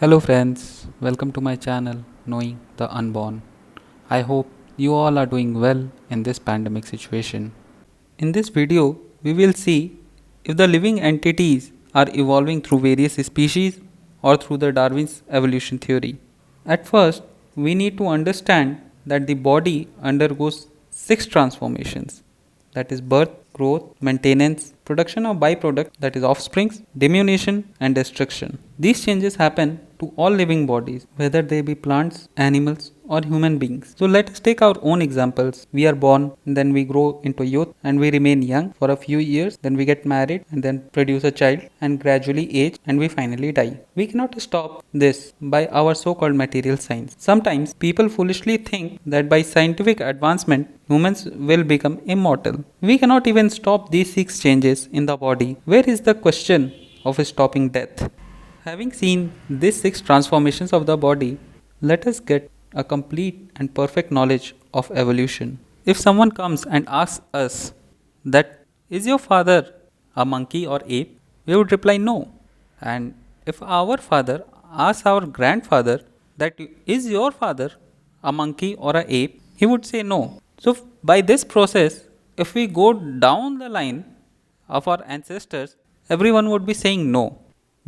Hello, friends, welcome to my channel Knowing the Unborn. I hope you all are doing well in this pandemic situation. In this video, we will see if the living entities are evolving through various species or through the Darwin's evolution theory. At first, we need to understand that the body undergoes six transformations, that is birth, growth, maintenance, production of byproduct, that is offsprings, diminution and destruction. These changes happen to all living bodies, whether they be plants, animals, or human beings. So let us take our own examples. We are born, then we grow into youth, and we remain young for a few years, then we get married, and then produce a child, and gradually age, and we finally die. We cannot stop this by our so called material science. Sometimes people foolishly think that by scientific advancement, humans will become immortal. We cannot even stop these six changes in the body. Where is the question of stopping death? Having seen these six transformations of the body, let us get a complete and perfect knowledge of evolution. If someone comes and asks us that is your father a monkey or ape, we would reply no. And if our father asks our grandfather that is your father a monkey or a ape, he would say no. So by this process, if we go down the line of our ancestors, everyone would be saying no.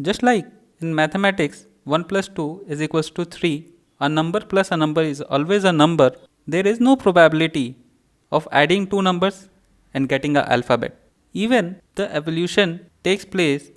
Just like in mathematics, 1 plus 2 is equals to 3, a number plus a number is always a number. There is no probability of adding two numbers and getting an alphabet. Even the evolution takes place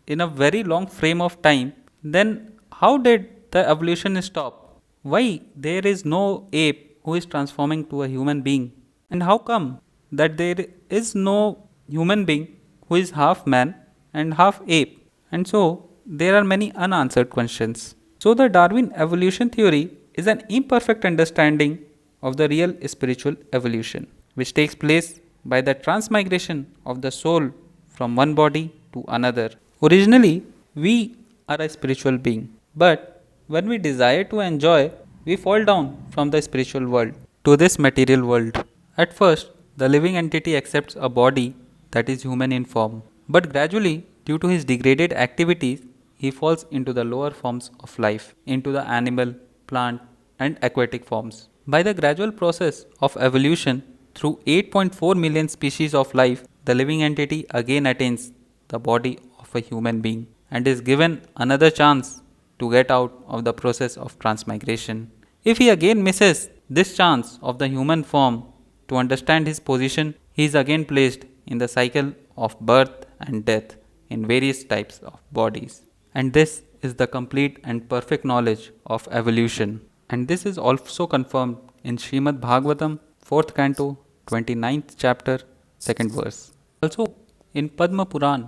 in a very long frame of time. Then how did the evolution stop? Why there is no ape who is transforming to a human being? And how come that there is no human being who is half man and half ape? And so there are many unanswered questions. So the Darwin evolution theory is an imperfect understanding of the real spiritual evolution, which takes place by the transmigration of the soul from one body to another. Originally, we are a spiritual being, but when we desire to enjoy, we fall down from the spiritual world to this material world. At first, the living entity accepts a body that is human in form, but gradually, due to his degraded activities, he falls into the lower forms of life, into the animal, plant, and aquatic forms. By the gradual process of evolution, through 8.4 million species of life, the living entity again attains the body of a human being and is given another chance to get out of the process of transmigration. If he again misses this chance of the human form to understand his position, he is again placed in the cycle of birth and death in various types of bodies. And this is the complete and perfect knowledge of evolution. And this is also confirmed in Srimad Bhagavatam, 4th canto, 29th chapter, 2nd verse. Also in Padma Puran,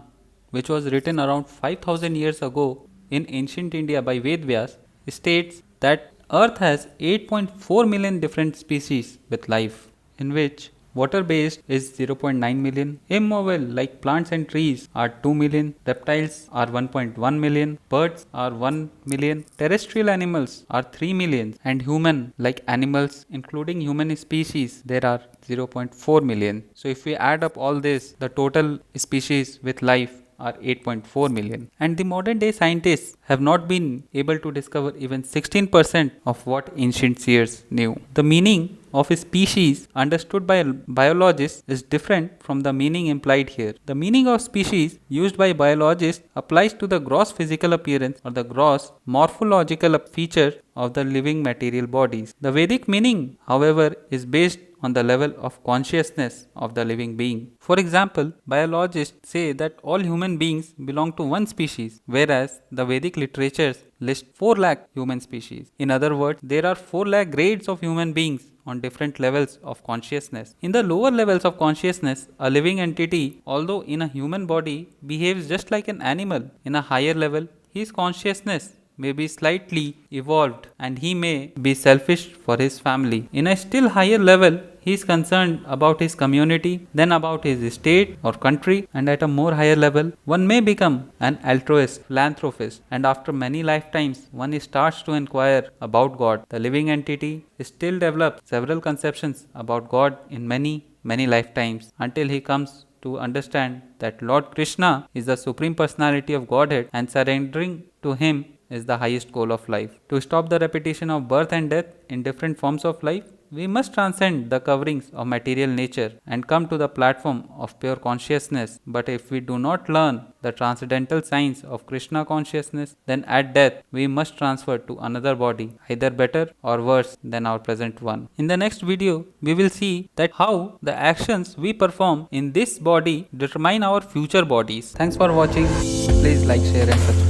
which was written around 5000 years ago in ancient India by Vedvyas, states that Earth has 8.4 million different species with life, in which water based is 0.9 million, immobile like plants and trees are 2 million, reptiles are 1.1 million, birds are 1 million, terrestrial animals are 3 million, and human like animals including human species there are 0.4 million. So if we add up all this, the total species with life are 8.4 million. And the modern day scientists have not been able to discover even 16% of what ancient seers knew. The meaning of a species understood by biologists is different from the meaning implied here. The meaning of species used by biologists applies to the gross physical appearance or the gross morphological feature of the living material bodies. The Vedic meaning, however, is based on the level of consciousness of the living being. For example, biologists say that all human beings belong to one species, whereas the Vedic literatures list 4 lakh human species. In other words, there are 4 lakh grades of human beings on different levels of consciousness. In the lower levels of consciousness, a living entity, although in a human body, behaves just like an animal. In a higher level, his consciousness may be slightly evolved and he may be selfish for his family. In a still higher level, he is concerned about his community, then about his state or country, and at a more higher level, one may become an altruist, philanthropist, and after many lifetimes, one starts to inquire about God. The living entity still develops several conceptions about God in many lifetimes until he comes to understand that Lord Krishna is the Supreme Personality of Godhead, and surrendering to Him is the highest goal of life. To stop the repetition of birth and death in different forms of life, we must transcend the coverings of material nature and come to the platform of pure consciousness. But if we do not learn the transcendental science of Krishna consciousness, then at death we must transfer to another body, either better or worse than our present one. In the next video, we will see that how the actions we perform in this body determine our future bodies. Thanks for watching. Please like, share and subscribe.